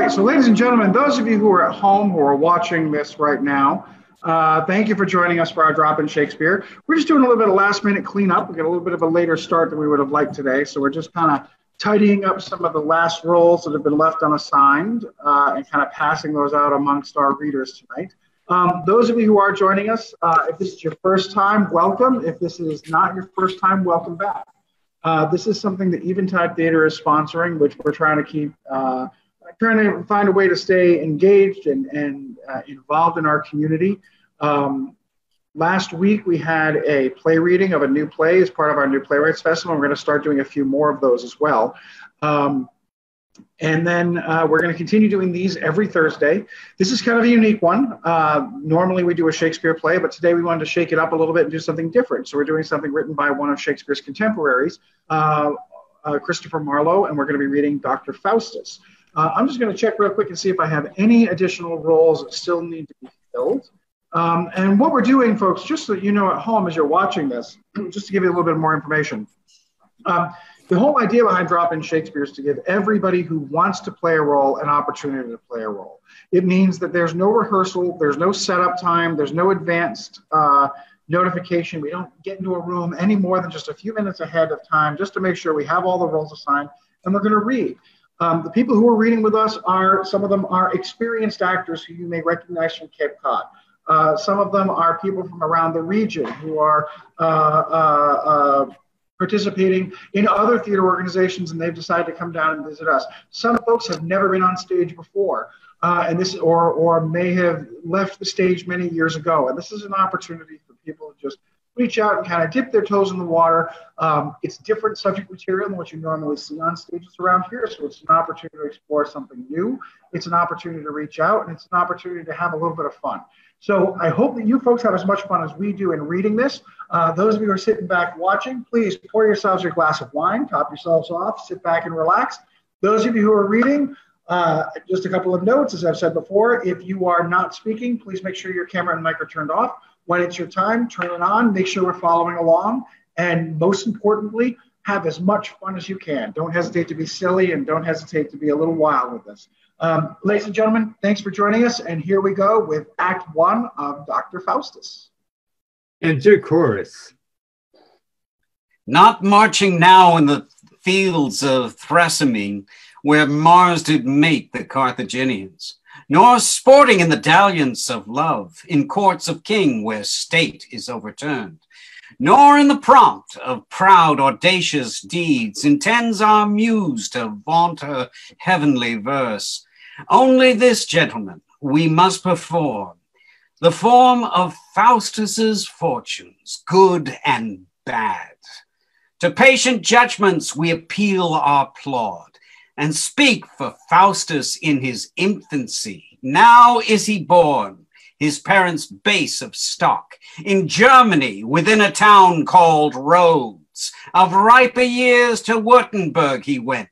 right, so ladies and gentlemen, those of you who are at home who are watching this right now, thank you for joining us for our drop in Shakespeare. We're just doing a little bit of last minute cleanup. We got a little bit of a later start than we would have liked today, so we're just kind of tidying up some of the last roles that have been left unassigned and kind of passing those out amongst our readers tonight. Those of you who are joining us, if this is your first time, welcome. If this is not your first time, welcome back. This is something that Eventide Theatre is sponsoring, which we're trying to keep, trying to find a way to stay engaged and involved in our community. Last week, we had a play reading of a new play as part of our new Playwrights Festival. We're going to start doing a few more of those as well. And then we're going to continue doing these every Thursday. This is kind of a unique one. Normally we do a Shakespeare play, but today we wanted to shake it up a little bit and do something different. So we're doing something written by one of Shakespeare's contemporaries, Christopher Marlowe, and we're going to be reading Dr. Faustus. I'm just going to check real quick and see if I have any additional roles that still need to be filled. And what we're doing, folks, just so you know at home as you're watching this, just to give you a little bit more information. The whole idea behind Drop-In Shakespeare is to give everybody who wants to play a role an opportunity to play a role. It means that there's no rehearsal, there's no setup time, there's no advanced notification. We don't get into a room any more than just a few minutes ahead of time just to make sure we have all the roles assigned, and we're going to read. The people who are reading with us some of them are experienced actors who you may recognize from Cape Cod. Some of them are people from around the region who are participating in other theater organizations, and they've decided to come down and visit us. Some folks have never been on stage before, or may have left the stage many years ago. And this is an opportunity for people to just reach out and kind of dip their toes in the water. It's different subject material than what you normally see on stages around here, so it's an opportunity to explore something new. It's an opportunity to reach out, and it's an opportunity to have a little bit of fun. So I hope that you folks have as much fun as we do in reading this. Those of you who are sitting back watching, please pour yourselves your glass of wine, top yourselves off, sit back and relax. Those of you who are reading, just a couple of notes, as I've said before, if you are not speaking, please make sure your camera and mic are turned off. When it's your time, turn it on, make sure we're following along, and most importantly, have as much fun as you can. Don't hesitate to be silly, and don't hesitate to be a little wild with this. Ladies and gentlemen, thanks for joining us, and here we go with Act 1 of Dr. Faustus. Enter chorus. Not marching now in the fields of Thrasimene, where Mars did mate the Carthaginians, nor sporting in the dalliance of love, in courts of king where state is overturned, nor in the prompt of proud audacious deeds intends our muse to vaunt her heavenly verse. Only this, gentlemen, we must perform, the form of Faustus's fortunes, good and bad. To patient judgments we appeal our plaud, and speak for Faustus in his infancy. Now is he born, his parents' base of stock, in Germany within a town called Rhodes. Of riper years to Württemberg he went,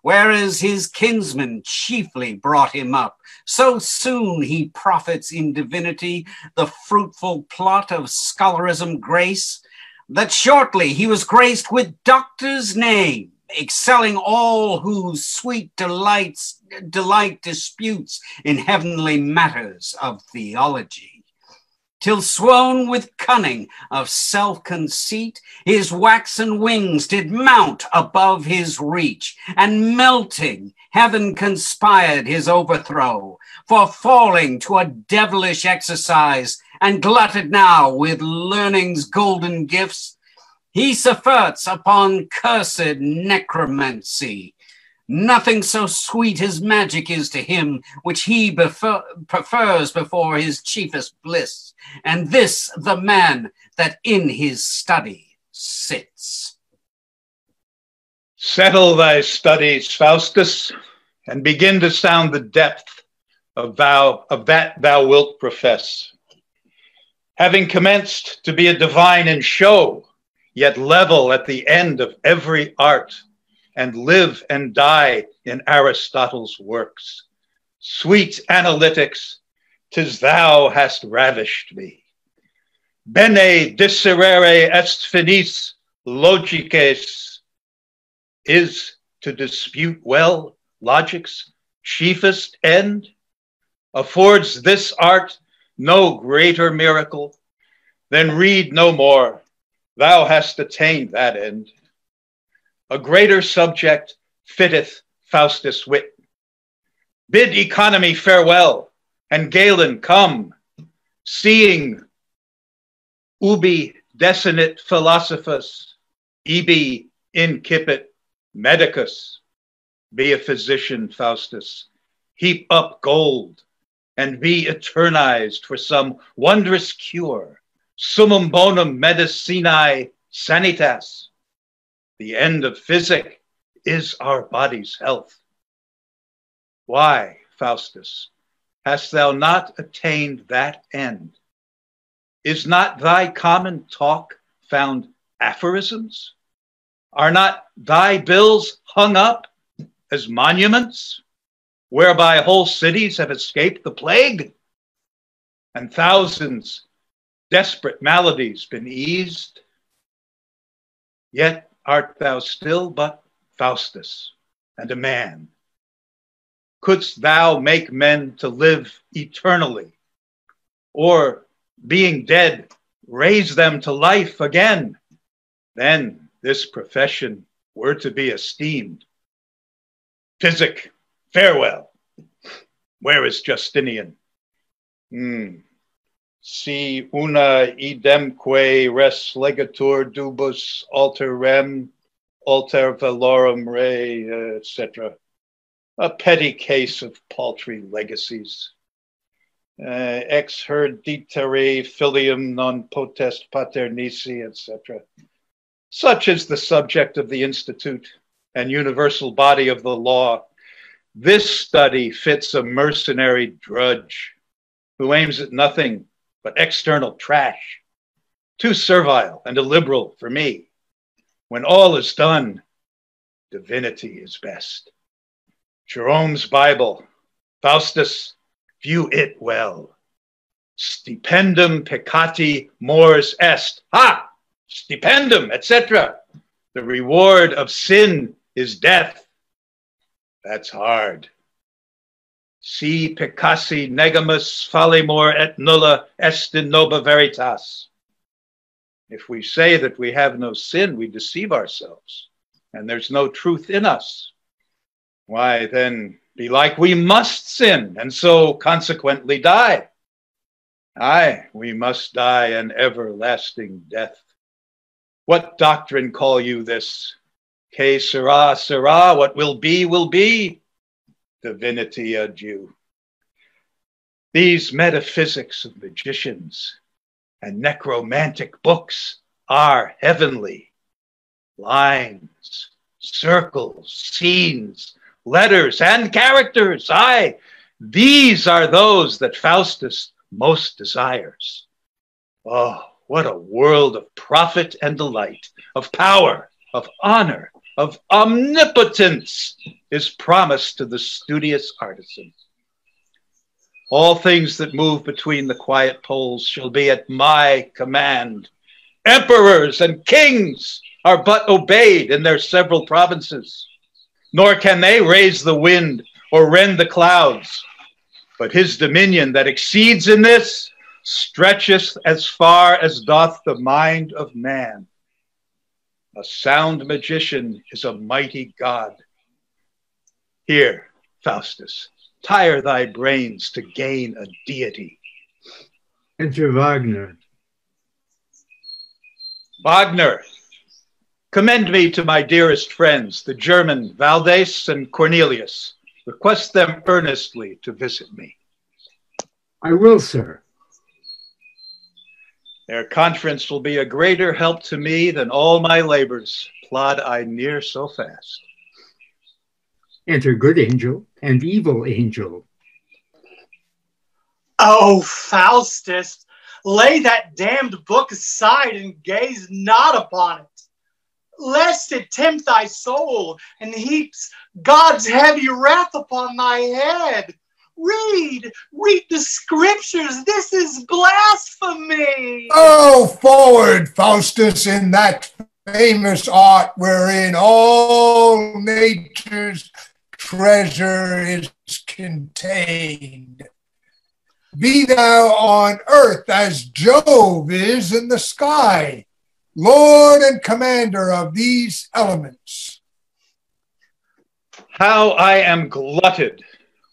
whereas his kinsmen chiefly brought him up. So soon he profits in divinity, the fruitful plot of scholarism grace, that shortly he was graced with doctor's name, excelling all whose sweet delight disputes in heavenly matters of theology. Till swoon with cunning of self-conceit, his waxen wings did mount above his reach, and melting, heaven conspired his overthrow, for falling to a devilish exercise, and glutted now with learning's golden gifts, he surfeits upon cursed necromancy. Nothing so sweet as magic is to him, which he prefers before his chiefest bliss, and this the man that in his study sits. Settle thy studies, Faustus, and begin to sound the depth of that thou wilt profess. Having commenced to be a divine in show, yet level at the end of every art, and live and die in Aristotle's works. Sweet analytics, 'tis thou hast ravished me. Bene discerere est finis logices, is to dispute well logic's chiefest end? Affords this art no greater miracle? Then read no more, thou hast attained that end. A greater subject fitteth Faustus' wit. Bid economy farewell, and Galen come, seeing ubi desinit philosophus, ibi incipit medicus. Be a physician, Faustus, heap up gold, and be eternized for some wondrous cure, summum bonum medicinae sanitas. The end of physic is our body's health. Why, Faustus, hast thou not attained that end? Is not thy common talk found aphorisms? Are not thy bills hung up as monuments, whereby whole cities have escaped the plague, and thousands desperate maladies been eased? Yet art thou still but Faustus, and a man. Couldst thou make men to live eternally, or being dead, raise them to life again? Then this profession were to be esteemed. Physic, farewell. Where is Justinian? Si una idemque res legatur dubus alter rem, alter valorem re, etc. A petty case of paltry legacies. Ex hereditere filium non potest paternici, etc. Such is the subject of the Institute and universal body of the law. This study fits a mercenary drudge who aims at nothing but external trash, too servile and illiberal for me. When all is done, divinity is best. Jerome's Bible, Faustus, view it well. Stipendum peccati mors est. Ha! Stipendum, etc. The reward of sin is death. That's hard. Si peccasi negamus fallimur et nulla est in nobis veritas. If we say that we have no sin, we deceive ourselves, and there's no truth in us. Why, then, belike we must sin, and so consequently die. Aye, we must die an everlasting death. What doctrine call you this? Que sera, sera, what will be, will be. Divinity adieu. These metaphysics of magicians and necromantic books are heavenly. Lines, circles, scenes, letters, and characters. Aye, these are those that Faustus most desires. Oh, what a world of profit and delight, of power, of honor, of omnipotence is promised to the studious artisan. All things that move between the quiet poles shall be at my command. Emperors and kings are but obeyed in their several provinces, nor can they raise the wind or rend the clouds. But his dominion that exceeds in this stretcheth as far as doth the mind of man. A sound magician is a mighty god. Here, Faustus, tire thy brains to gain a deity. Enter Wagner. Wagner, commend me to my dearest friends, the German Valdes and Cornelius. Request them earnestly to visit me. I will, sir. Their conference will be a greater help to me than all my labors. Plod I near so fast. Enter good angel and evil angel. Oh, Faustus, lay that damned book aside and gaze not upon it, lest it tempt thy soul and heaps God's heavy wrath upon thy head. Read the scriptures. This is blasphemy. Oh, forward, Faustus, in that famous art wherein all nature's treasure is contained. Be thou on earth as Jove is in the sky, Lord and commander of these elements. How I am glutted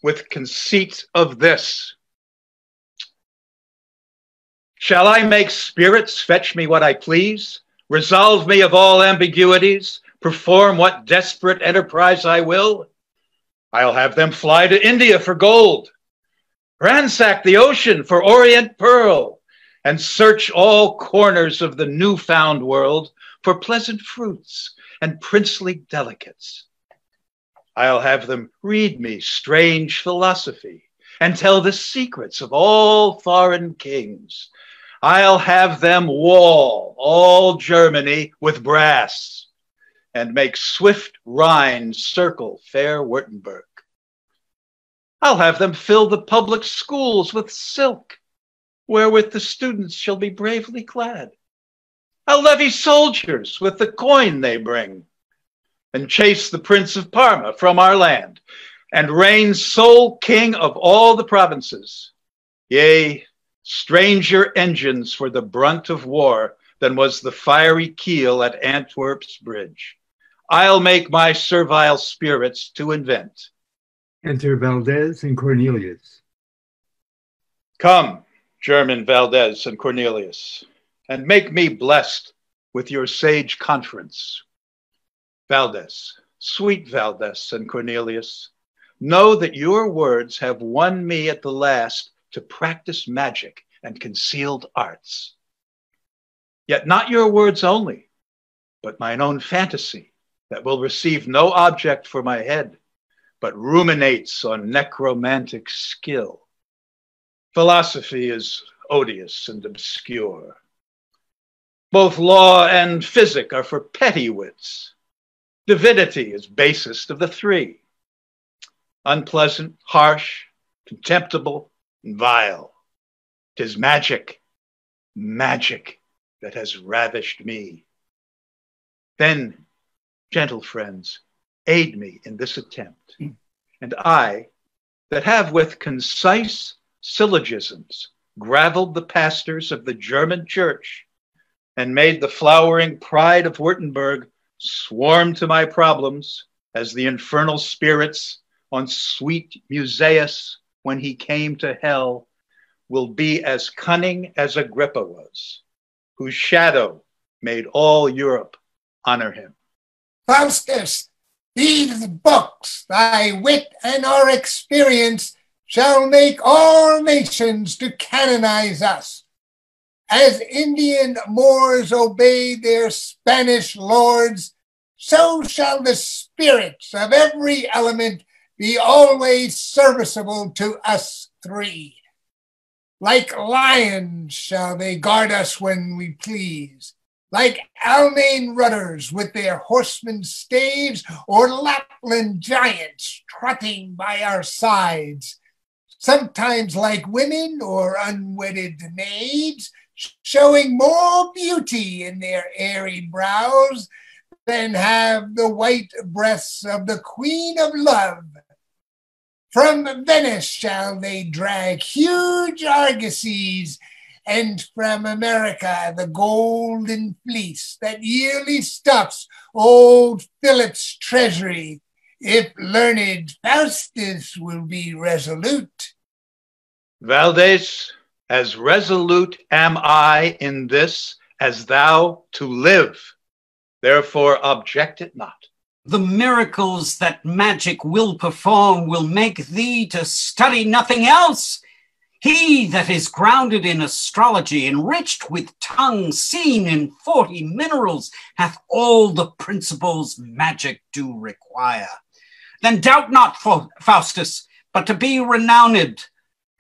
with conceit of this. Shall I make spirits fetch me what I please, resolve me of all ambiguities, perform what desperate enterprise I will? I'll have them fly to India for gold, ransack the ocean for orient pearl, and search all corners of the newfound world for pleasant fruits and princely delicates. I'll have them read me strange philosophy and tell the secrets of all foreign kings. I'll have them wall all Germany with brass and make swift Rhine circle fair Württemberg. I'll have them fill the public schools with silk, wherewith the students shall be bravely clad. I'll levy soldiers with the coin they bring, and chase the Prince of Parma from our land, and reign sole king of all the provinces. Yea, stranger engines for the brunt of war than was the fiery keel at Antwerp's bridge. I'll make my servile spirits to invent. Enter Valdez and Cornelius. Come, German Valdez and Cornelius, and make me blessed with your sage conference. Valdez, sweet Valdez and Cornelius, know that your words have won me at the last to practice magic and concealed arts. Yet not your words only, but mine own fantasy that will receive no object for my head, but ruminates on necromantic skill. Philosophy is odious and obscure. Both law and physic are for petty wits. Divinity is basest of the three. Unpleasant, harsh, contemptible, and vile. 'Tis magic, magic that has ravished me. Then, gentle friends, aid me in this attempt, and I, that have with concise syllogisms gravelled the pastors of the German church, and made the flowering pride of Württemberg swarm to my problems as the infernal spirits on sweet Musaeus when he came to hell, will be as cunning as Agrippa was, whose shadow made all Europe honor him. Faustus, these books, thy wit and our experience, shall make all nations to canonize us. As Indian Moors obey their Spanish lords, so shall the spirits of every element be always serviceable to us three. Like lions shall they guard us when we please, like Almain rudders with their horsemen staves, or Lapland giants trotting by our sides, sometimes like women or unwedded maids, showing more beauty in their airy brows than have the white breasts of the Queen of Love. From Venice shall they drag huge argosies, and from America the golden fleece that yearly stuffs old Philip's treasury, if learned Faustus will be resolute. Valdez, as resolute am I in this as thou to live. Therefore object it not. The miracles that magic will perform will make thee to study nothing else. He that is grounded in astrology, enriched with tongues, seen in 40 minerals, hath all the principles magic do require. Then doubt not, Faustus, but to be renowned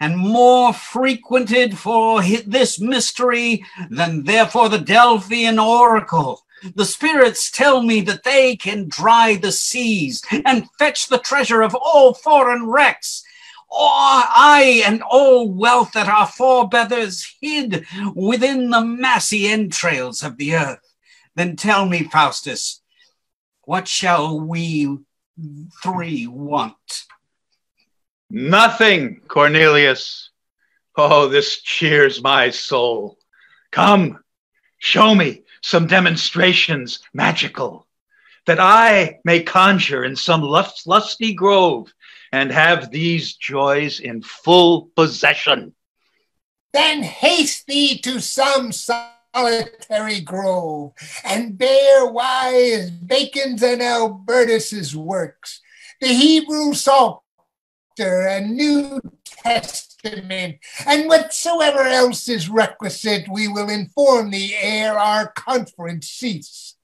and more frequented for this mystery than therefore the Delphian oracle. The spirits tell me that they can dry the seas and fetch the treasure of all foreign wrecks. Aye, and all wealth that our forebears hid within the massy entrails of the earth. Then tell me, Faustus, what shall we three want? Nothing, Cornelius. Oh, this cheers my soul. Come, show me some demonstrations magical, that I may conjure in some lusty grove and have these joys in full possession. Then haste thee to some solitary grove, and bear wise Bacon's and Albertus's works, the Hebrew Psalter and New Testament, and whatsoever else is requisite, we will inform thee ere our conference cease.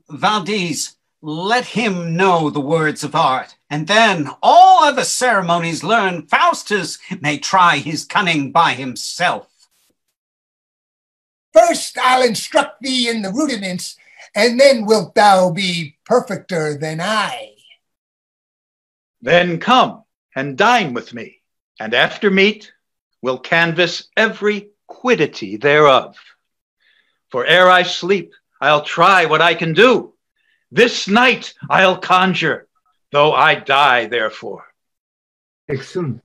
Valdez, let him know the words of art, and then all other ceremonies learn. Faustus may try his cunning by himself. First I'll instruct thee in the rudiments, and then wilt thou be perfecter than I. Then come and dine with me, and after meat we'll canvass every quiddity thereof. For ere I sleep, I'll try what I can do. This night I'll conjure, though I die therefore. Excellent.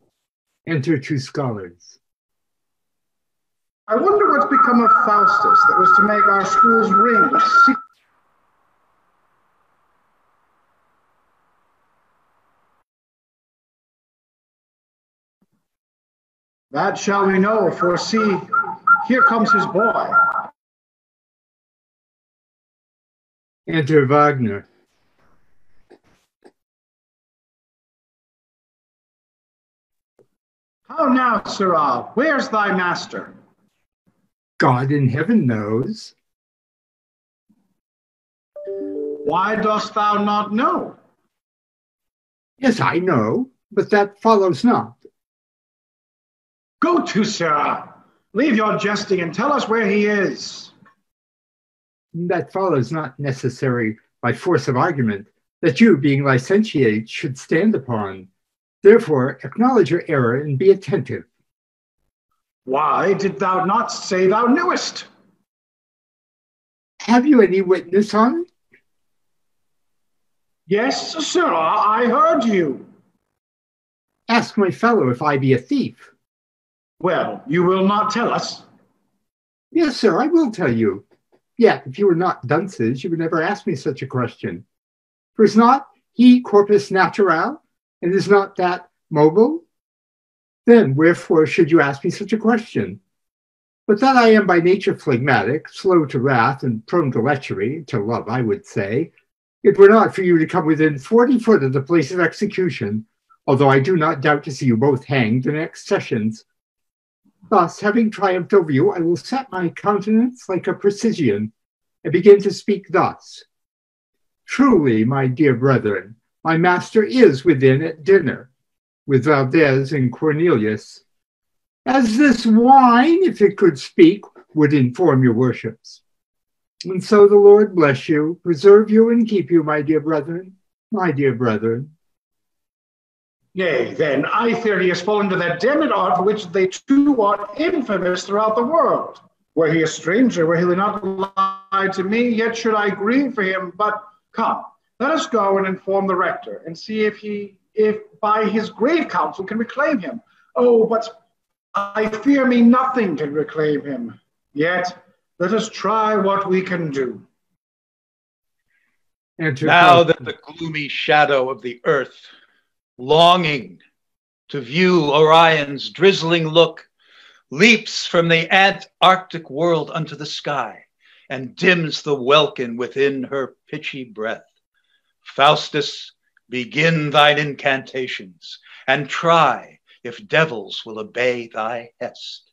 Enter two scholars. I wonder what's become of Faustus that was to make our schools ring with secret. That shall we know, for see, here comes his boy. Enter Wagner. How now, sirrah, where's thy master? God in heaven knows. Why dost thou not know? Yes, I know, but that follows not. Go to, sirrah. Leave your jesting and tell us where he is. That follows not necessary by force of argument, that you, being licentiate, should stand upon. Therefore, acknowledge your error and be attentive. Why did thou not say thou knewest? Have you any witness on it? Yes, sirrah, I heard you. Ask my fellow if I be a thief. Well, you will not tell us. Yes, sir, I will tell you. Yet, if you were not dunces, you would never ask me such a question. For is not he corpus natural, and is not that mobile? Then wherefore should you ask me such a question? But that I am by nature phlegmatic, slow to wrath, and prone to lechery, to love, I would say, it were not for you to come within 40 foot of the place of execution, although I do not doubt to see you both hanged the next sessions. Thus, having triumphed over you, I will set my countenance like a precisian, and begin to speak thus. Truly, my dear brethren, my master is within at dinner, with Valdez and Cornelius, as this wine, if it could speak, would inform your worships. And so the Lord bless you, preserve you, and keep you, my dear brethren, my dear brethren. Yea, then, I fear he has fallen to that damned art for which they too are infamous throughout the world. Were he a stranger, were he not lied to me, yet should I grieve for him. But come, let us go and inform the rector, and see if by his grave counsel can reclaim him. Oh, but I fear me nothing can reclaim him. Yet, let us try what we can do. Now that the gloomy shadow of the earth, longing to view Orion's drizzling look, leaps from the Antarctic world unto the sky, and dims the welkin within her pitchy breath. Faustus, begin thine incantations, and try if devils will obey thy hest.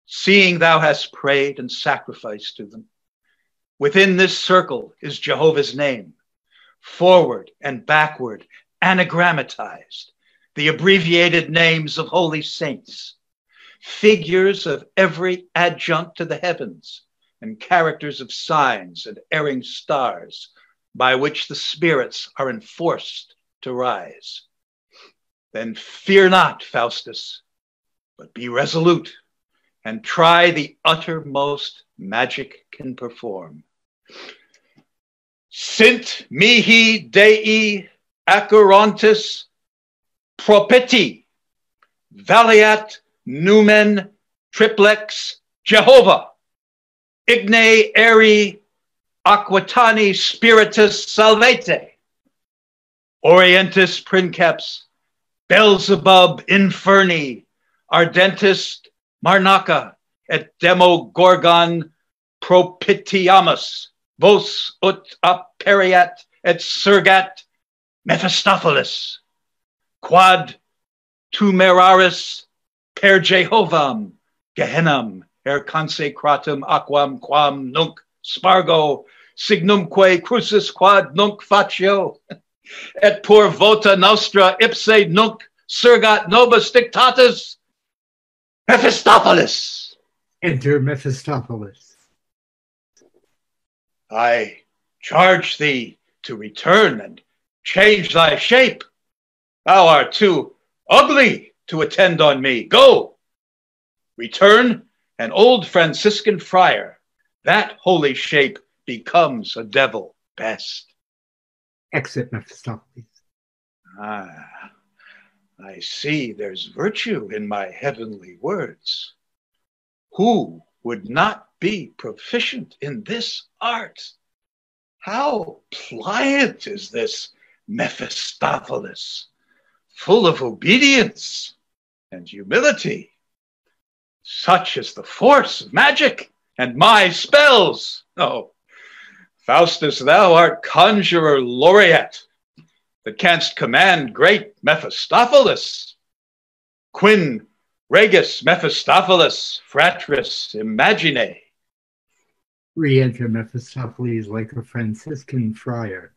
Seeing thou hast prayed and sacrificed to them, within this circle is Jehovah's name, forward and backward anagrammatized, the abbreviated names of holy saints, figures of every adjunct to the heavens, and characters of signs and erring stars by which the spirits are enforced to rise. Then fear not, Faustus, but be resolute, and try the uttermost magic can perform. Sint mihi Dei accurantis propiti, valeat numen triplex Jehovah, igne eri aquatani spiritus salvete, orientis princeps Beelzebub inferni, ardentis Marnaca et demogorgon propitiamus, vos ut aperiat et surgat Mephistopheles, quad tumeraris per Jehovam, Gehennam, er consecratum aquam quam nunc spargo, signumque crucis quad nunc facio, et por vota nostra ipse nunc surgat nobis dictatus, Mephistopheles. Enter Mephistopheles. I charge thee to return and change thy shape. Thou art too ugly to attend on me. Go, return an old Franciscan friar. That holy shape becomes a devil best. Exit Mephistopheles. Ah, I see there's virtue in my heavenly words. Who would not be proficient in this art? How pliant is this Mephistopheles, full of obedience and humility. Such is the force of magic and my spells. Oh, Faustus, thou art conjurer laureate, that canst command great Mephistopheles. Quin regis Mephistopheles fratris imagine. Re-enter Mephistopheles like a Franciscan friar.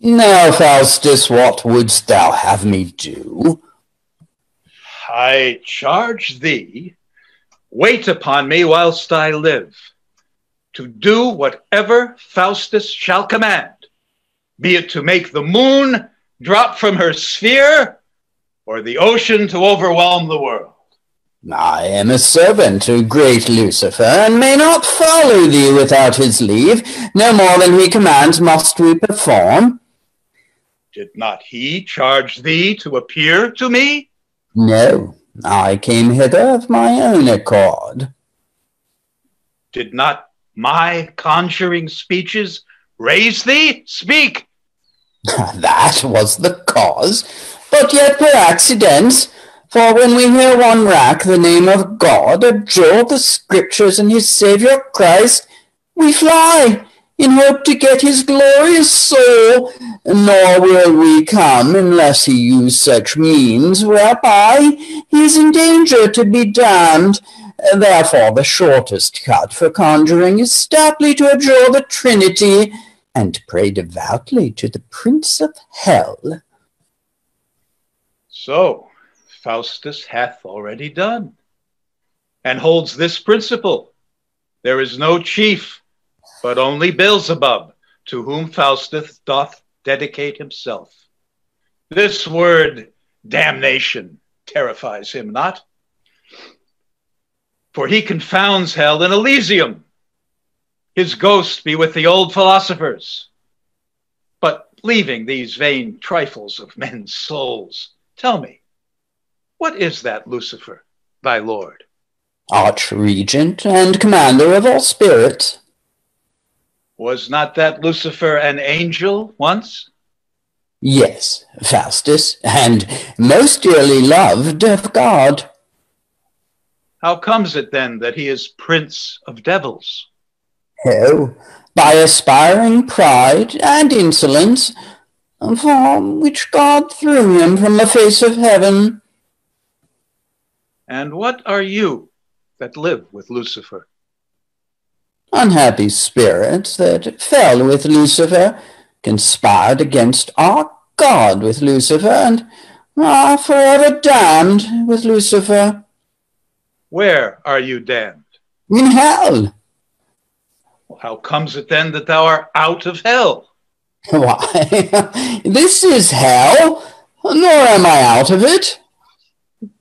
Now, Faustus, what wouldst thou have me do? I charge thee, wait upon me whilst I live, to do whatever Faustus shall command, be it to make the moon drop from her sphere, or the ocean to overwhelm the world. I am a servant to great Lucifer, and may not follow thee without his leave. No more than he commands must we perform. Did not he charge thee to appear to me? No, I came hither of my own accord. Did not my conjuring speeches raise thee? Speak! That was the cause, but yet per accident. For when we hear one rack the name of God, adjure the Scriptures and his Saviour Christ, we fly, in hope to get his glorious soul, nor will we come unless he use such means whereby he is in danger to be damned. Therefore the shortest cut for conjuring is stoutly to adjure the Trinity, and to pray devoutly to the Prince of Hell. So Faustus hath already done, and holds this principle: there is no chief, but only Beelzebub, to whom Faustus doth dedicate himself. This word damnation terrifies him not, for he confounds hell in Elysium. His ghost be with the old philosophers. But leaving these vain trifles of men's souls, tell me, what is that Lucifer, thy lord? Archregent and commander of all spirits. Was not that Lucifer an angel once? Yes, Faustus, and most dearly loved of God. How comes it then that he is prince of devils? Oh, by aspiring pride and insolence, for which God threw him from the face of heaven. And what are you that live with Lucifer? Unhappy spirits that fell with Lucifer, conspired against our God with Lucifer, and are forever damned with Lucifer. Where are you damned? In hell. How comes it then that thou art out of hell? Why, this is hell, nor am I out of it.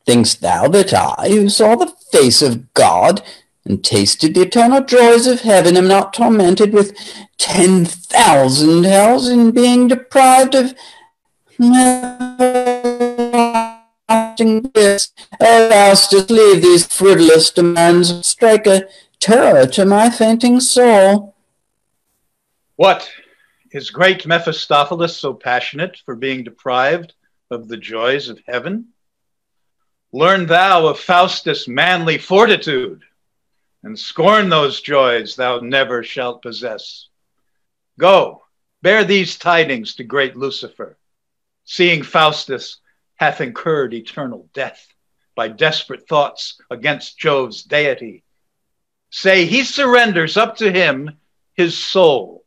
Think'st thou that I, who saw the face of God, and tasted the eternal joys of heaven, am not tormented with 10,000 hells in being deprived of everlasting bliss? O Faustus, leave these frivolous demands, and strike a terror to my fainting soul. What? Is great Mephistopheles so passionate for being deprived of the joys of heaven? Learn thou of Faustus' manly fortitude, and scorn those joys thou never shalt possess. Go, bear these tidings to great Lucifer, seeing Faustus hath incurred eternal death by desperate thoughts against Jove's deity. Say he surrenders up to him his soul,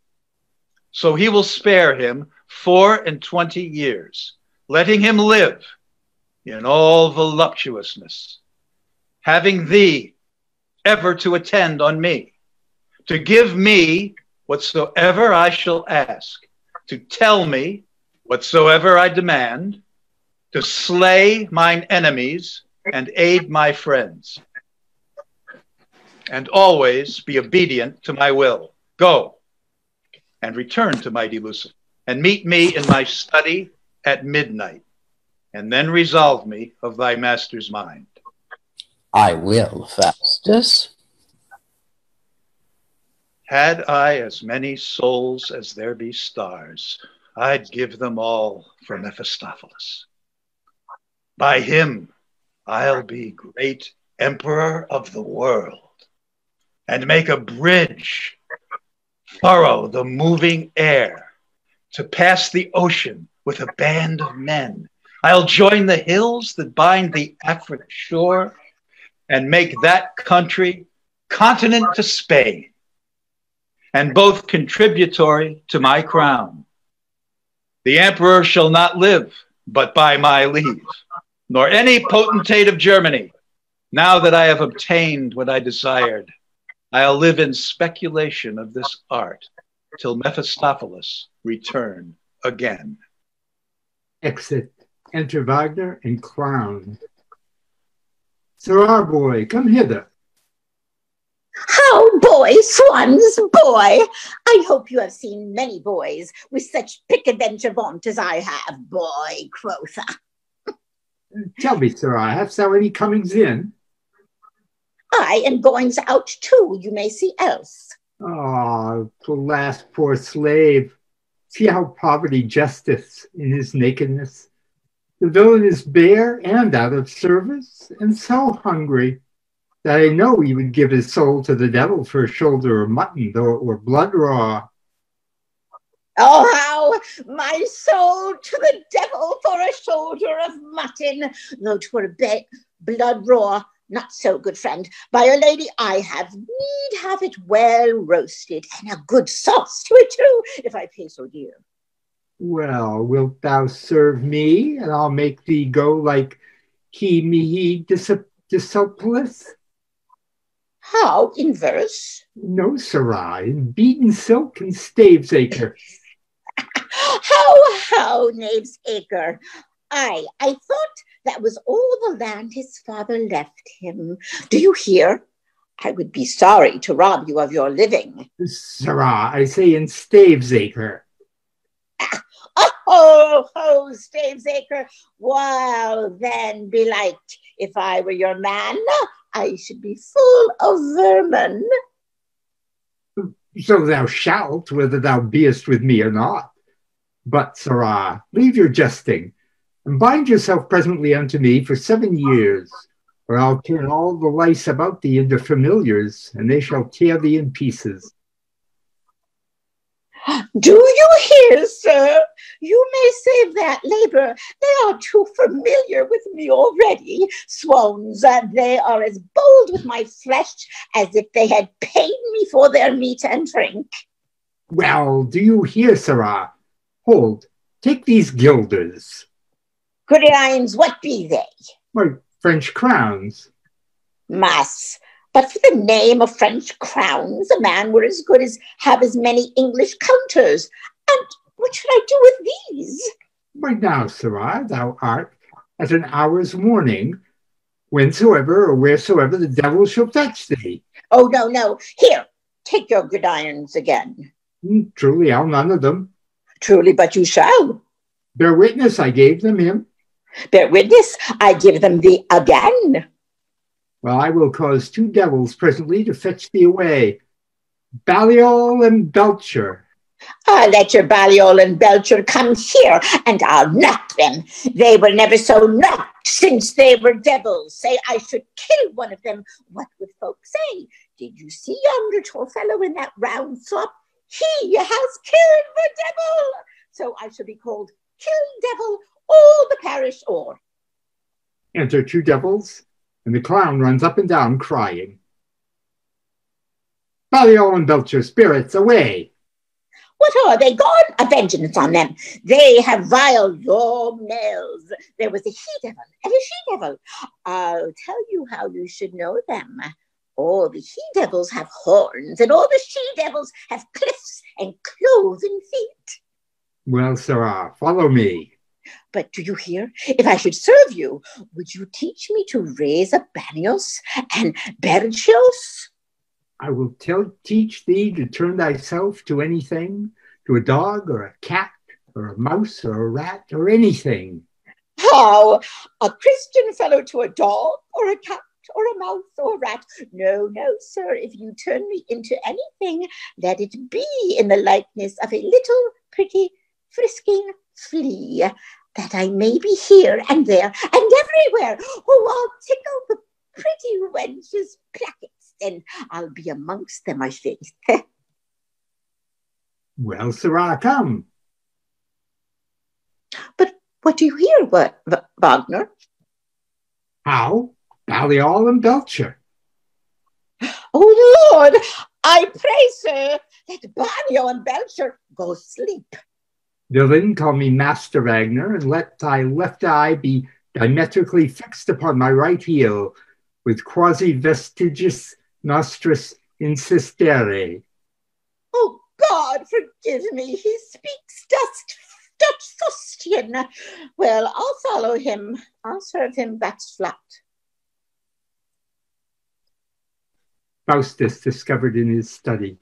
so he will spare him 24 years, letting him live in all voluptuousness, having thee ever to attend on me, to give me whatsoever I shall ask, to tell me whatsoever I demand, to slay mine enemies and aid my friends, and always be obedient to my will. Go, and return to mighty Lucifer, and meet me in my study at midnight, and then resolve me of thy master's mind. I will, Faustus. Had I as many souls as there be stars, I'd give them all for Mephistopheles. By him, I'll be great emperor of the world, and make a bridge, furrow the moving air, to pass the ocean with a band of men. I'll join the hills that bind the Afric shore, and make that country continent to Spain, and both contributory to my crown. The emperor shall not live but by my leave, nor any potentate of Germany. Now that I have obtained what I desired, I'll live in speculation of this art till Mephistopheles return again. Exit. Enter Wagner and clown. Sirrah, boy, come hither. How, boy, swans, boy! I hope you have seen many boys with such pick adventure vaunt as I have, boy, quotha. Tell me, Sirrah, hast thou any comings in? Aye, and goings out too, you may see else. Ah, the last poor slave. See how poverty jesteth in his nakedness. The villain is bare and out of service, and so hungry that I know he would give his soul to the devil for a shoulder of mutton, though it were blood raw. Oh, how my soul to the devil for a shoulder of mutton, though 'twere blood raw. Not so, good friend. By a lady I have need have it well roasted, and a good sauce to it too, if I pay so dear. Well, wilt thou serve me, and I'll make thee go like he me Discipulus? How, in verse? No, sirrah, in beaten silk and staves acre. How, knave's acre? I thought that was all the land his father left him. Do you hear? I would be sorry to rob you of your living. Sirrah, I say in staves acre. Oh, staves acre. Well, then, belike, if I were your man, I should be full of vermin. So thou shalt, whether thou beest with me or not. But, sirrah, leave your jesting, and bind yourself presently unto me for 7 years, or I'll turn all the lice about thee into familiars, and they shall tear thee in pieces. Do you hear, sir? You may save that labor. They are too familiar with me already. Swans, they are as bold with my flesh as if they had paid me for their meat and drink. Well, do you hear, sirrah? Hold, take these guilders. Gudines, what be they? Why, French crowns. Mas, but for the name of French crowns, a man were as good as have as many English counters. And what should I do with these? Why now, sirrah, thou art at an hour's warning, whensoever or wheresoever the devil shall fetch thee. Oh, no, no. Here, take your gridirons again. Truly, I'll none of them. Truly, but you shall. Bear witness, I gave them him. Bear witness, I give them thee again. Well, I will cause 2 devils presently to fetch thee away, Baliol and Belcher. Let your Baliol and Belcher come here, and I'll knock them. They were never so knocked since they were devils. Say I should kill one of them. What would folks say? Did you see yonder tall fellow in that round slop? He has killed the devil. So I shall be called Kill Devil all the parish o'er. Enter 2 devils, and the clown runs up and down crying. Baliol and Belcher, spirits, away! What are they gone? A vengeance on them. They have vile long nails. There was a he-devil and a she-devil. I'll tell you how you should know them. All the he-devils have horns, and all the she-devils have cliffs and cloven feet. Well, sirrah, follow me. But do you hear? If I should serve you, would you teach me to raise a Banios and Bergios? I will teach thee to turn thyself to anything, to a dog or a cat or a mouse or a rat or anything. How? A Christian fellow to a dog or a cat or a mouse or a rat? No, no, sir. If you turn me into anything, let it be in the likeness of a little pretty frisking flea, that I may be here and there and everywhere. Oh, I'll tickle the pretty wenches' plackets, and I'll be amongst them, I think. Well, sirrah, come. But what do you hear, Wagner? How? Baliol and Belcher. Oh, Lord, I pray, sir, that Banio and Belcher go sleep. Villain, call me Master Wagner, and let thy left eye be diametrically fixed upon my right heel, with quasi-vestigius nostris insistere. Oh, God, forgive me. He speaks Dutch fustian. Well, I'll follow him. I'll serve him that's flat. Faustus discovered in his study.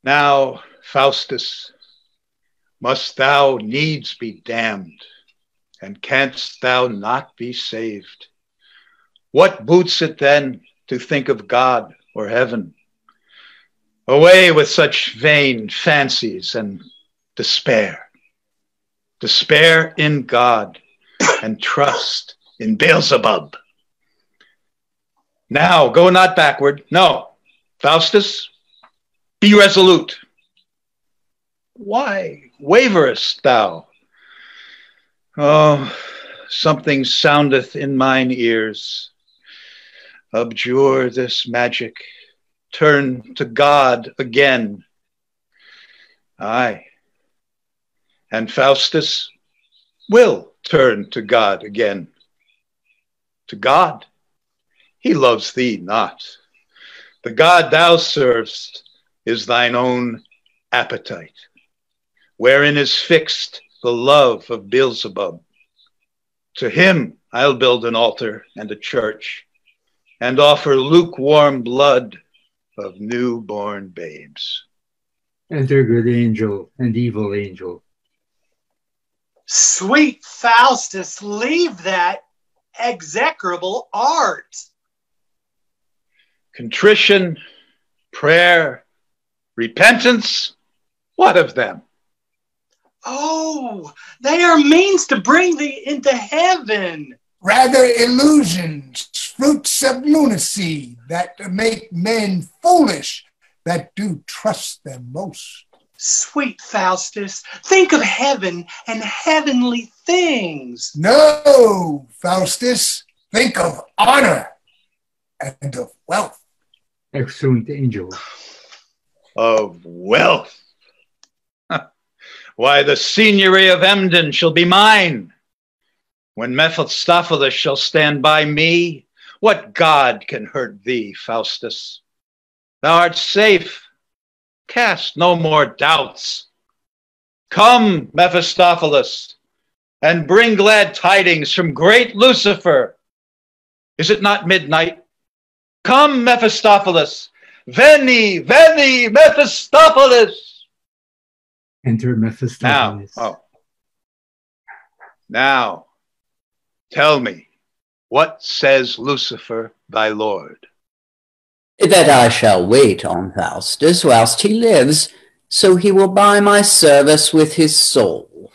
Now, Faustus, must thou needs be damned, and canst thou not be saved? What boots it then to think of God or heaven? Away with such vain fancies and despair. Despair in God and trust in Beelzebub. Now, go not backward. No, Faustus, be resolute. Why waverest thou? Oh, something soundeth in mine ears. Abjure this magic. Turn to God again. Aye. And Faustus will turn to God again. To God. He loves thee not. The God thou servest is thine own appetite, wherein is fixed the love of Beelzebub. To him I'll build an altar and a church, and offer lukewarm blood of newborn babes. Enter good angel and evil angel. Sweet Faustus, leave that execrable art. Contrition, prayer, repentance, what of them? Oh, they are means to bring thee into heaven. Rather illusions, fruits of lunacy that make men foolish that do trust them most. Sweet Faustus, think of heaven and heavenly things. No, Faustus, think of honor and of wealth. Excellent angel. Of wealth. Why, the seigneury of Emden shall be mine. When Mephistopheles shall stand by me, what god can hurt thee, Faustus? Thou art safe. Cast no more doubts. Come, Mephistopheles, and bring glad tidings from great Lucifer. Is it not midnight? Come, Mephistopheles. Veni, veni, Mephistopheles. Enter Mephistopheles. Now, tell me, what says Lucifer, thy lord? That I shall wait on Faustus whilst he lives, so he will buy my service with his soul.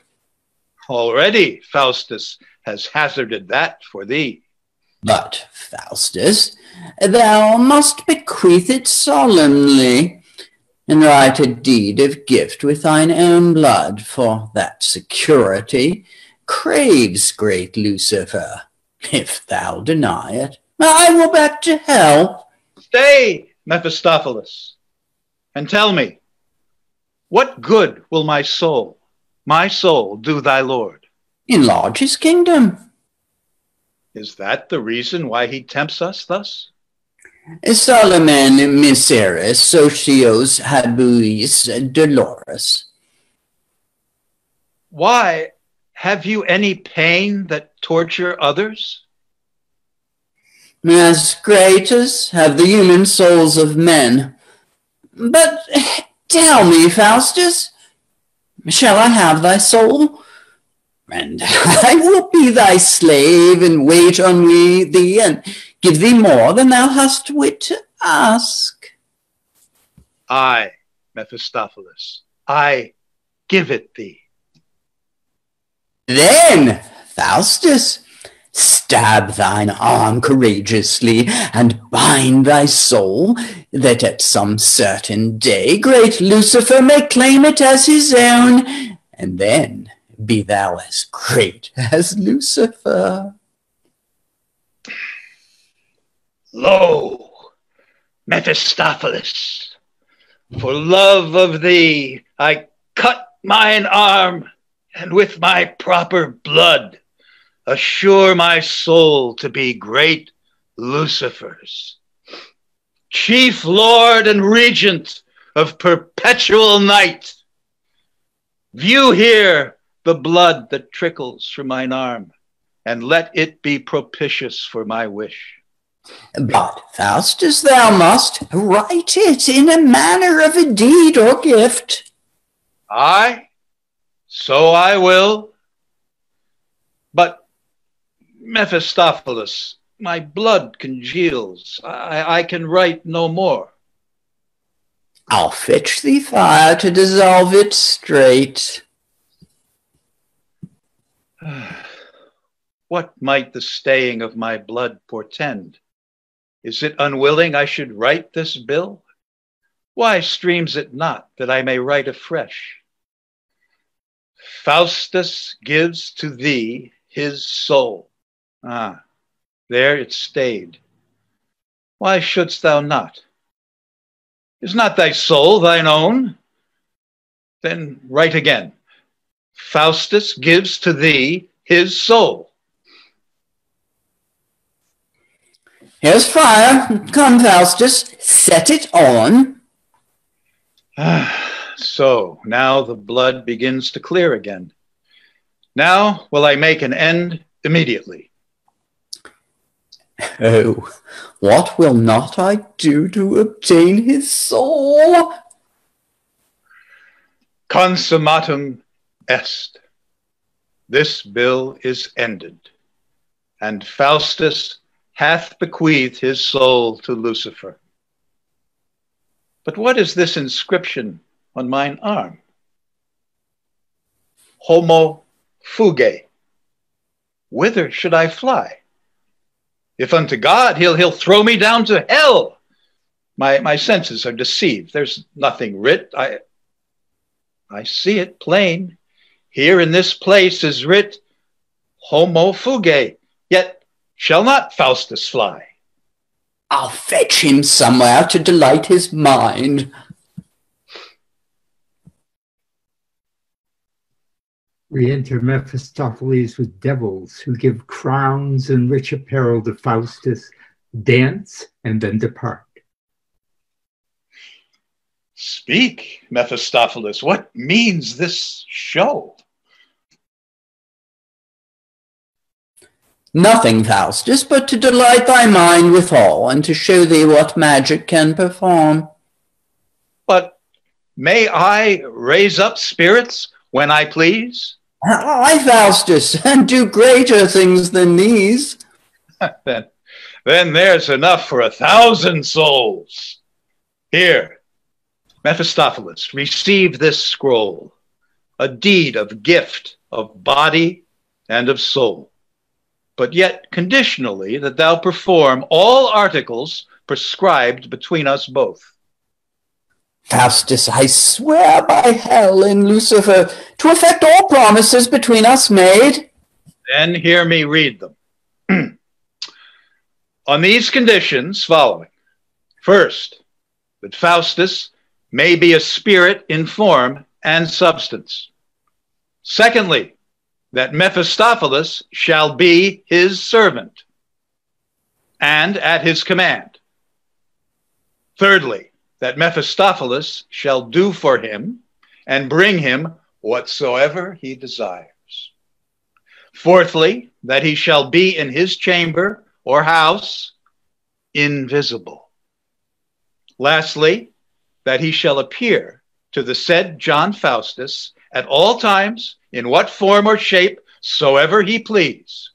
Already Faustus has hazarded that for thee. But, Faustus, thou must bequeath it solemnly, and write a deed of gift with thine own blood, for that security craves great Lucifer. If thou deny it, I will back to hell. Stay, Mephistopheles, and tell me, what good will my soul, do thy Lord? Enlarge his kingdom. Is that the reason why he tempts us thus? Solem miseris socios habuis dolores. Why, have you any pain that torture others? As great as have the human souls of men. But tell me, Faustus, shall I have thy soul? And I will be thy slave, and wait on thee, and give thee more than thou hast wit to ask. I, Mephistopheles, I give it thee. Then, Faustus, stab thine arm courageously, and bind thy soul, that at some certain day great Lucifer may claim it as his own, and then be thou as great as Lucifer. Lo, Mephistopheles, for love of thee I cut mine arm, and with my proper blood assure my soul to be great Lucifer's, chief lord and regent of perpetual night. View here the blood that trickles from mine arm, and let it be propitious for my wish. But, Faustus, thou must write it in a manner of a deed or gift. Aye, so I will. But, Mephistopheles, my blood congeals. I can write no more. I'll fetch thee fire to dissolve it straight. What might the staying of my blood portend? Is it unwilling I should write this bill? Why streams it not that I may write afresh? Faustus gives to thee his soul. Ah, there it stayed. Why shouldst thou not? Is not thy soul thine own? Then write again. Faustus gives to thee his soul. Here's fire. Come, Faustus, set it on. So, now the blood begins to clear again. Now will I make an end immediately. Oh, what will not I do to obtain his soul? Consummatum est. This bill is ended, and Faustus hath bequeathed his soul to Lucifer. But what is this inscription on mine arm? Homo fuge. Whither should I fly? If unto God, he'll throw me down to hell. My senses are deceived. There's nothing writ. I see it plain. Here in this place is writ, Homo fuge. Yet shall not Faustus fly? I'll fetch him somewhere to delight his mind. We enter Mephistopheles with devils who give crowns and rich apparel to Faustus, dance, and then depart. Speak, Mephistopheles, what means this show? Nothing, Faustus, but to delight thy mind withal, and to show thee what magic can perform. But may I raise up spirits when I please? Aye, Faustus, and do greater things than these. Then there's enough for 1,000 souls. Here, Mephistopheles, receive this scroll, a deed of gift of body and of soul, but yet conditionally that thou perform all articles prescribed between us both. Faustus, I swear by hell and Lucifer to effect all promises between us made. Then hear me read them. On these conditions following. First, that Faustus may be a spirit in form and substance. Secondly, that Mephistopheles shall be his servant and at his command. Thirdly, that Mephistopheles shall do for him and bring him whatsoever he desires. Fourthly, that he shall be in his chamber or house invisible. Lastly, that he shall appear to the said John Faustus at all times, in what form or shape soever he please.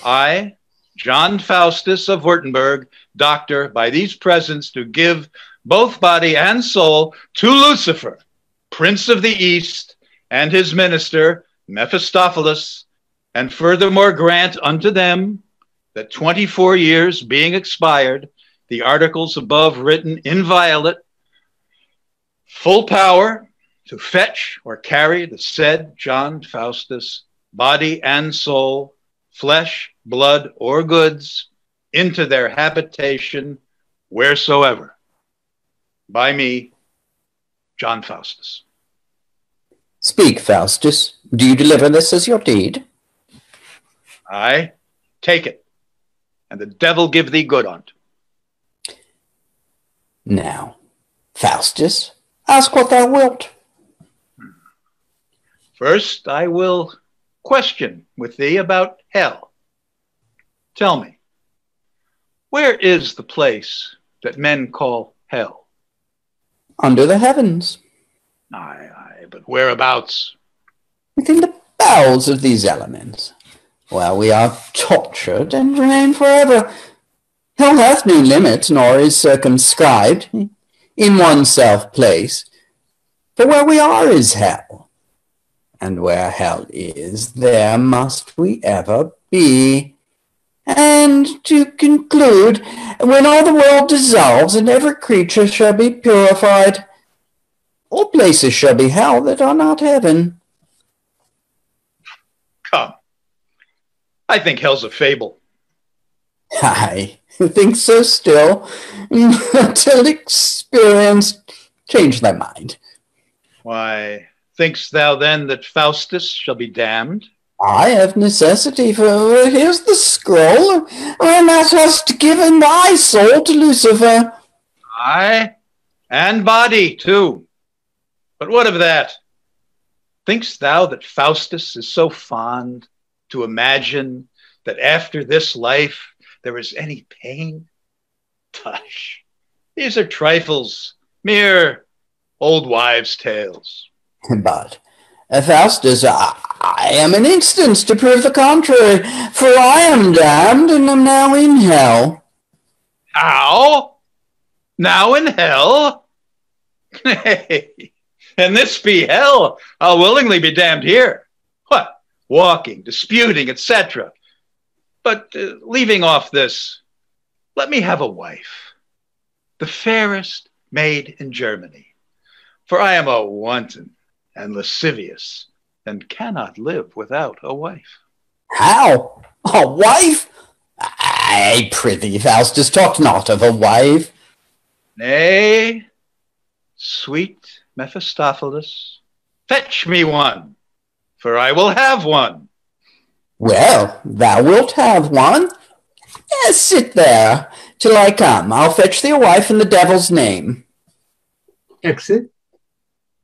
I, John Faustus of Württemberg, doctor, by these presents do give both body and soul to Lucifer, prince of the East, and his minister, Mephistopheles, and furthermore grant unto them that 24 years being expired, the articles above written inviolate, full power to fetch or carry the said John Faustus, body and soul, flesh, blood, or goods, into their habitation wheresoever. By me, John Faustus. Speak, Faustus. Do you deliver this as your deed? I take it, and the devil give thee good on't. Now, Faustus, ask what thou wilt. First, I will question with thee about hell. Tell me, where is the place that men call hell? Under the heavens. Aye, but whereabouts? Within the bowels of these elements, where we are tortured and remain forever. Hell hath no limit, nor is circumscribed in oneself place. For where we are is hell, and where hell is, there must we ever be. And to conclude, when all the world dissolves and every creature shall be purified, all places shall be hell that are not heaven. Come, I think hell's a fable. I think so still, until experience change thy mind. Why, thinkst thou then that Faustus shall be damned? I have necessity, for here's the scroll, and thou hast given thy soul to Lucifer. Aye, and body too. But what of that? Thinkst thou that Faustus is so fond to imagine that after this life there is any pain? Tush, these are trifles, mere old wives' tales. But, Faustus, I am an instance to prove the contrary, for I am damned and am now in hell. How? Now in hell? Nay, and this be hell, I'll willingly be damned here. What? Walking, disputing, etc. But leaving off this, let me have a wife, the fairest maid in Germany, for I am a wanton and lascivious, and cannot live without a wife. How? A wife? I prithee, Faustus, talk not of a wife. Nay, sweet Mephistopheles, fetch me one, for I will have one. Well, thou wilt have one. Yes, sit there till I come. I'll fetch thee a wife in the devil's name. Exit.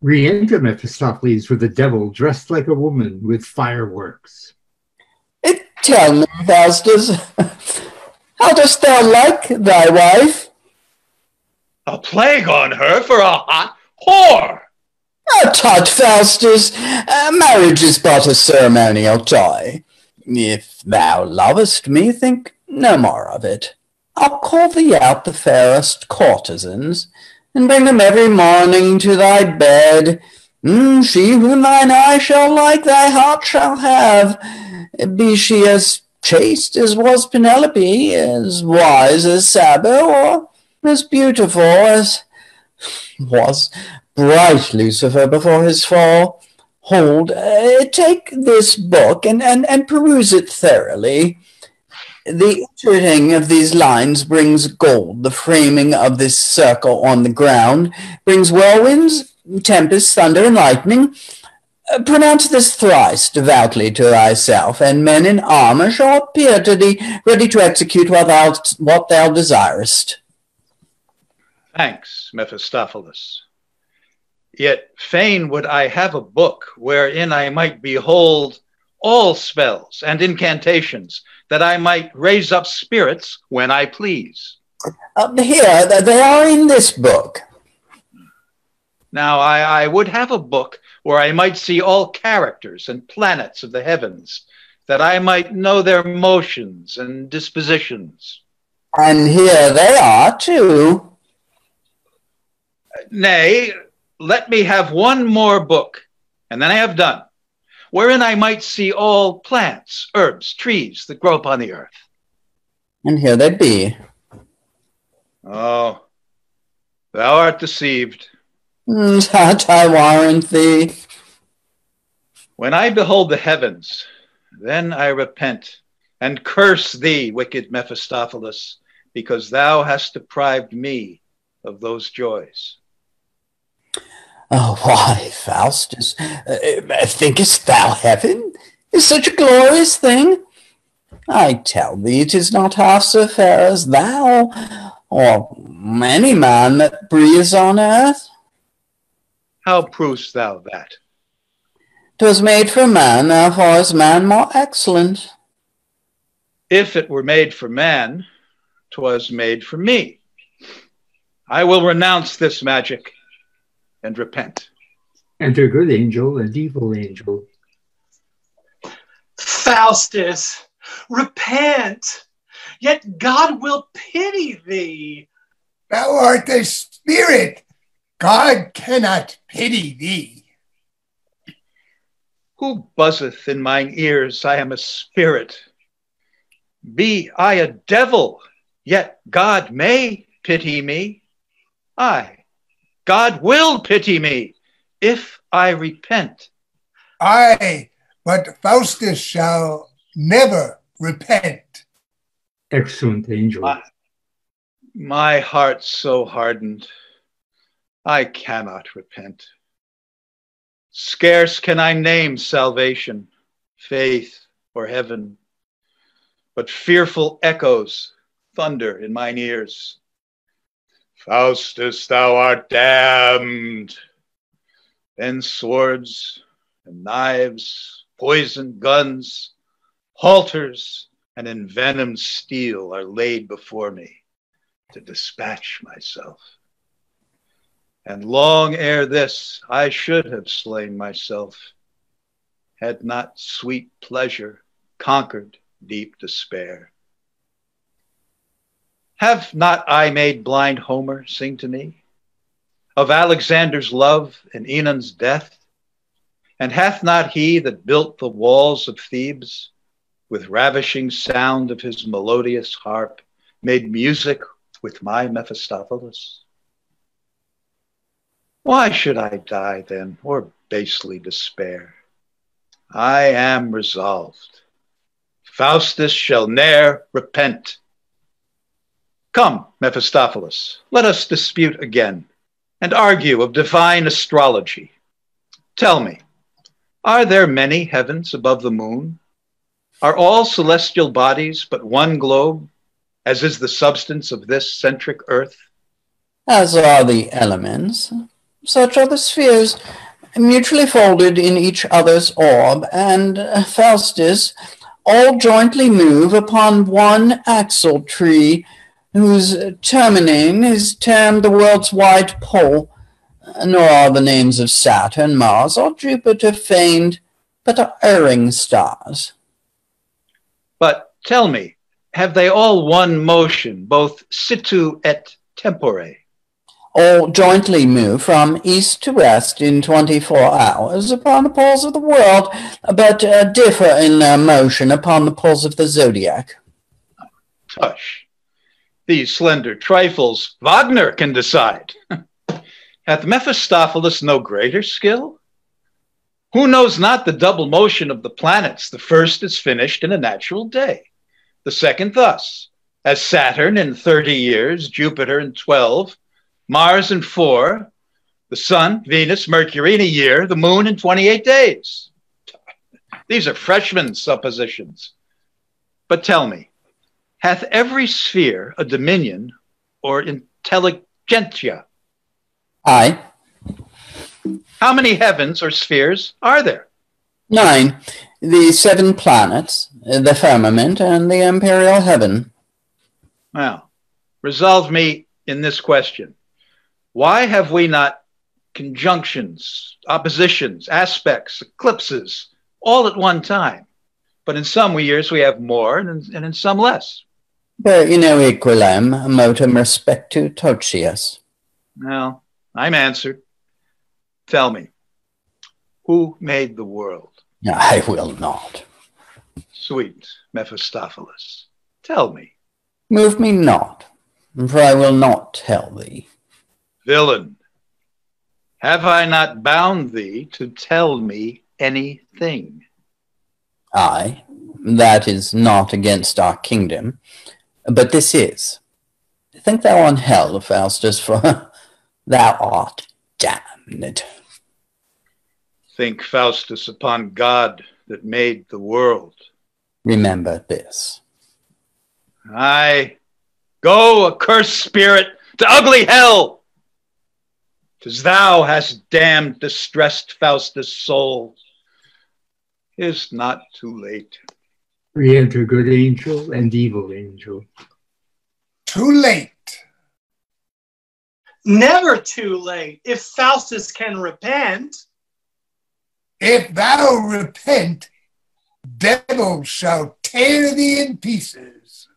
Re-enter Mephistopheles with the devil dressed like a woman with fireworks. Tell me, Faustus, how dost thou like thy wife? A plague on her for a hot whore. Tut, Faustus, marriage is but a ceremonial tie. If thou lovest me, think no more of it. I'll call thee out the fairest courtesans, and bring them every morning to thy bed. She whom thine eye shall like, thy heart shall have. Be she as chaste as was Penelope, as wise as Sappho, or as beautiful as was bright Lucifer before his fall. Hold, take this book and peruse it thoroughly. The interpreting of these lines brings gold. The framing of this circle on the ground brings whirlwinds, tempests, thunder, and lightning. Pronounce this thrice devoutly to thyself, and men in armor shall appear to thee, ready to execute what thou desirest. Thanks, Mephistopheles. Yet fain would I have a book wherein I might behold all spells and incantations, that I might raise up spirits when I please. Here, they are in this book. Now, I would have a book where I might see all characters and planets of the heavens, that I might know their motions and dispositions. And here they are, too. Nay, let me have one more book, and then I have done, wherein I might see all plants, herbs, trees that grow upon the earth. And here they be. Oh, thou art deceived. That I warrant thee. When I behold the heavens, then I repent, and curse thee, wicked Mephistopheles, because thou hast deprived me of those joys. Oh, why, Faustus, thinkest thou heaven is such a glorious thing? I tell thee, 'tis not half so fair as thou, or any man that breathes on earth. How provest thou that? 'Twas made for man, therefore is man more excellent. If it were made for man, 'twas made for me. I will renounce this magic and repent. Enter a good angel and evil angel. Faustus, repent, yet God will pity thee. Thou art a spirit. God cannot pity thee. Who buzzeth in mine ears, I am a spirit? Be I a devil, yet God may pity me. Aye, God will pity me if I repent. Aye, but Faustus shall never repent. Excellent angel. My heart's so hardened, I cannot repent. Scarce can I name salvation, faith, or heaven, but fearful echoes thunder in mine ears. Faustus, thou art damned. Then swords and knives, poisoned guns, halters, and envenomed steel are laid before me to dispatch myself. And long ere this, I should have slain myself, had not sweet pleasure conquered deep despair. Have not I made blind Homer sing to me of Alexander's love and Enon's death? And hath not he that built the walls of Thebes, with ravishing sound of his melodious harp, made music with my Mephistopheles? Why should I die then, or basely despair? I am resolved. Faustus shall ne'er repent. Come, Mephistopheles, let us dispute again, and argue of divine astrology. Tell me, are there many heavens above the moon? Are all celestial bodies but one globe, as is the substance of this centric earth? As are the elements, such are the spheres, mutually folded in each other's orb, and, Faustus, all jointly move upon one axle tree, whose terminating is termed the world's wide pole, nor are the names of Saturn, Mars, or Jupiter feigned, but are erring stars. But tell me, have they all one motion, both situ et tempore? All jointly move from east to west in 24 hours upon the poles of the world, but differ in their motion upon the poles of the zodiac. Tush, these slender trifles Wagner can decide. Hath Mephistopheles no greater skill? Who knows not the double motion of the planets? The first is finished in a natural day. The second thus, as Saturn in 30 years, Jupiter in 12, Mars in 4, the Sun, Venus, Mercury in a year, the Moon in 28 days. These are freshman suppositions. But tell me, hath every sphere a dominion or intelligentsia? Aye. How many heavens or spheres are there? 9. The 7 planets, the firmament, and the imperial heaven. Now, resolve me in this question. Why have we not conjunctions, oppositions, aspects, eclipses, all at one time? But in some years we have more, and in some less. Per equilem motum respectu totius. Well, I'm answered. Tell me, who made the world? I will not. Sweet Mephistopheles, tell me. Move me not, for I will not tell thee. Villain, have I not bound thee to tell me anything? Aye, that is not against our kingdom, but this is. Think thou on hell, Faustus, for thou art damned. Think, Faustus, upon God that made the world. Remember this. Aye, go, accursed spirit, to ugly hell! 'Tis thou hast damned distressed Faustus' soul. Is not too late. Re-enter good angel and evil angel. Too late. Never too late if Faustus can repent. If thou repent, devils shall tear thee in pieces.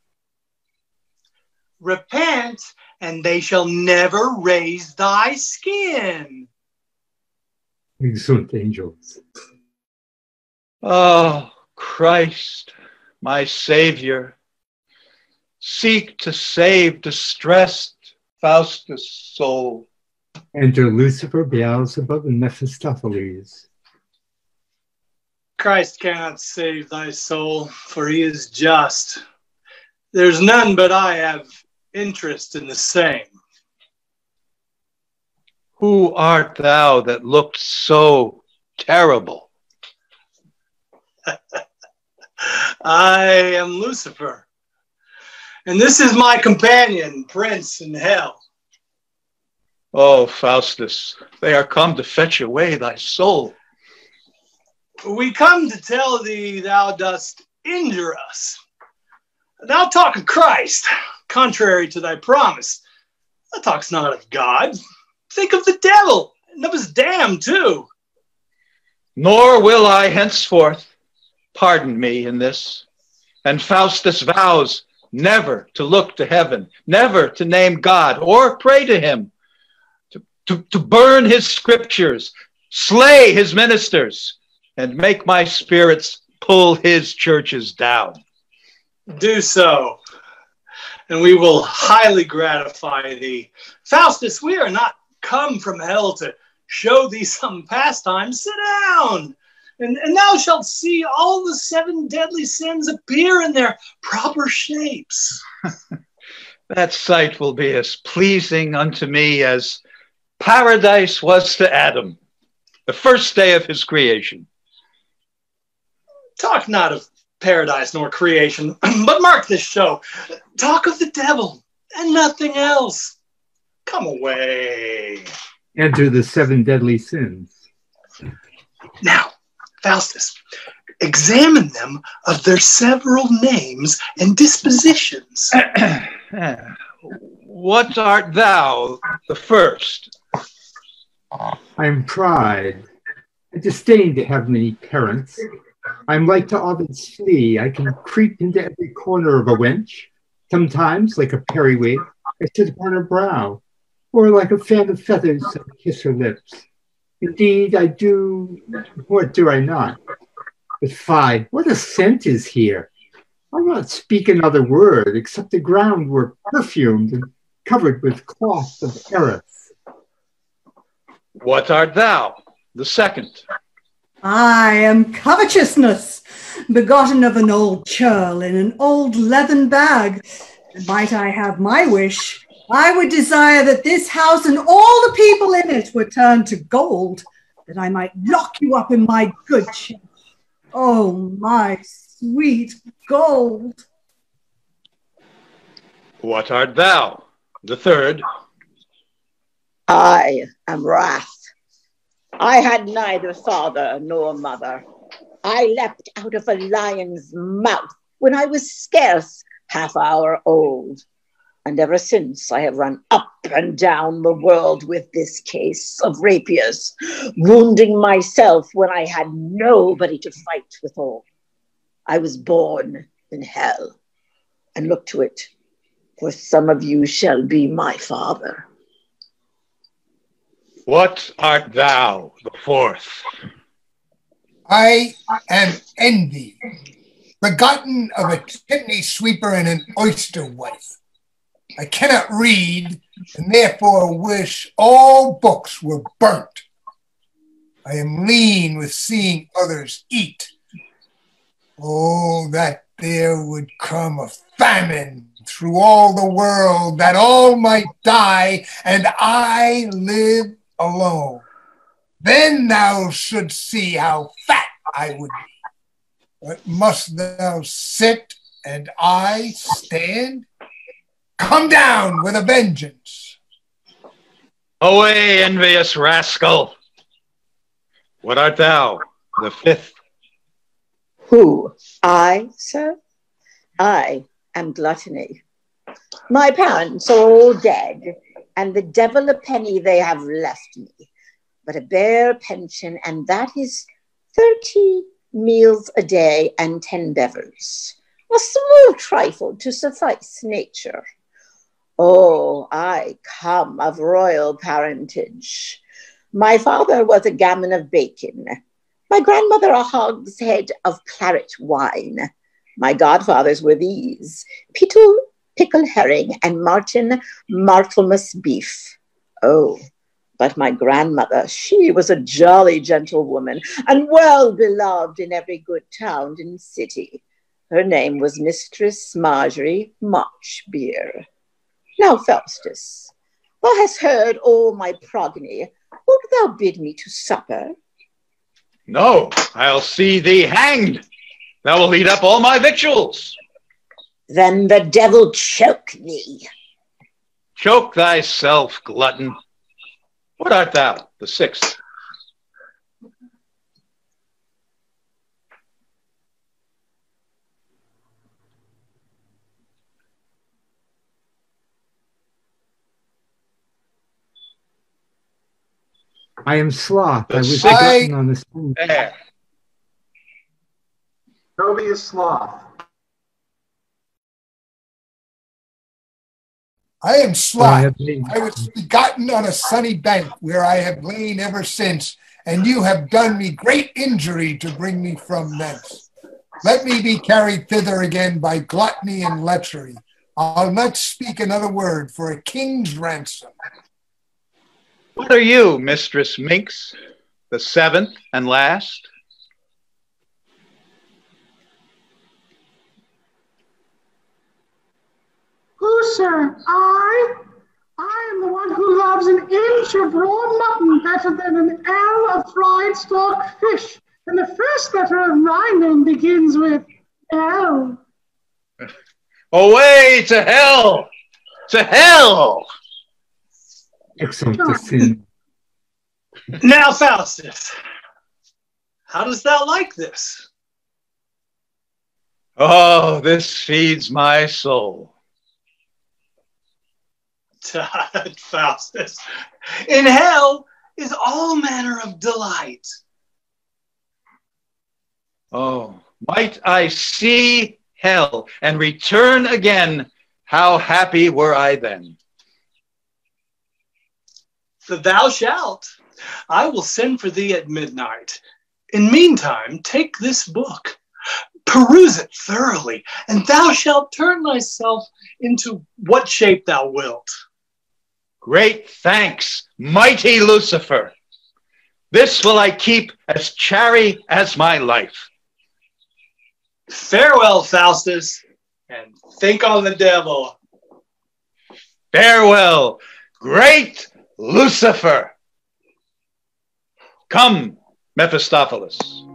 Repent, and they shall never raise thy skin. Exunt angels. Oh, Christ, my Savior, seek to save distressed Faustus' soul. Enter Lucifer, Beelzebub, and Mephistopheles. Christ cannot save thy soul, for he is just. There's none but I have interest in the same. Who art thou that looked so terrible? I am Lucifer, and this is my companion, Prince in Hell. Oh, Faustus, they are come to fetch away thy soul. We come to tell thee thou dost injure us. Thou talk of Christ, contrary to thy promise. Thou talkst not of God. Think of the devil, and of his damn too. Nor will I henceforth. Pardon me in this. And Faustus vows never to look to heaven, never to name God or pray to him, to burn his scriptures, slay his ministers, and make my spirits pull his churches down. Do so, and we will highly gratify thee. Faustus, we are not come from hell to show thee some pastime. Sit down, and thou shalt see all the 7 deadly sins appear in their proper shapes. That sight will be as pleasing unto me as paradise was to Adam, the first day of his creation. Talk not of paradise nor creation, but mark this show. Talk of the devil and nothing else. Come away. Enter the 7 deadly sins. Now, Faustus, examine them of their several names and dispositions. What art thou, the first? I am pride. I disdain to have many parents. I am like to Ovid's flea. I can creep into every corner of a wench. Sometimes, like a periwig, I sit upon her brow, or like a fan of feathers, I kiss her lips. Indeed, I do. What do I not? But fie, what a scent is here! I'll not speak another word, except the ground were perfumed and covered with cloth of Eris. What art thou, the second? I am covetousness, begotten of an old churl in an old leathern bag. Might I have my wish, I would desire that this house and all the people in it were turned to gold, that I might lock you up in my good chest. Oh, my sweet gold. What art thou, the third? I am wrath. I had neither father nor mother. I leapt out of a lion's mouth when I was scarce half hour old. And ever since I have run up and down the world with this case of rapiers, wounding myself when I had nobody to fight withal. I was born in hell, and look to it, for some of you shall be my father. What art thou, the fourth? I am envy, begotten of a chimney sweeper and an oyster wife. I cannot read, and therefore wish all books were burnt. I am lean with seeing others eat. Oh, that there would come a famine through all the world, that all might die, and I live alone. Then thou shouldst see how fat I would be. But must thou sit and I stand? Come down with a vengeance. Away, envious rascal. What art thou, the fifth? Who? I, sir? I am gluttony. My parents are all dead, and the devil a penny they have left me, but a bare pension, and that is 30 meals a day and 10 bevers, a small trifle to suffice nature. Oh, I come of royal parentage. My father was a gammon of bacon, my grandmother a hogshead of claret wine. My godfathers were these: pickle herring, and Martin Martelmas beef. Oh, but my grandmother, she was a jolly gentlewoman, and well beloved in every good town and city. Her name was Mistress Marjorie Marchbeer. Now, Faustus, thou hast heard all my progeny. Wilt thou bid me to supper? No, I'll see thee hanged. Thou will eat up all my victuals. Then the devil choke thee. Choke thyself, glutton. What art thou, the sixth? I am sloth. I was sixth. begotten on the same. There. Toby is sloth. I am sloth. been- I was begotten on a sunny bank where I have lain ever since, and you have done me great injury to bring me from thence. Let me be carried thither again by gluttony and lechery. I'll not speak another word for a king's ransom. What are you, Mistress Minx, the seventh and last? Who, sir? I am the one who loves an inch of raw mutton better than an ell of fried stock fish. And the first letter of my name begins with L. Away to hell! To hell! Excellent to see. Now, Faustus, how dost thou like this? Oh, this feeds my soul. Faustus, in hell is all manner of delight. Oh, might I see hell and return again, how happy were I then. Thou shalt. I will send for thee at midnight. In meantime, take this book, peruse it thoroughly, and thou shalt turn thyself into what shape thou wilt. Great thanks, mighty Lucifer. This will I keep as chary as my life. Farewell, Faustus, and think on the devil. Farewell, great Lucifer. Come, Mephistopheles.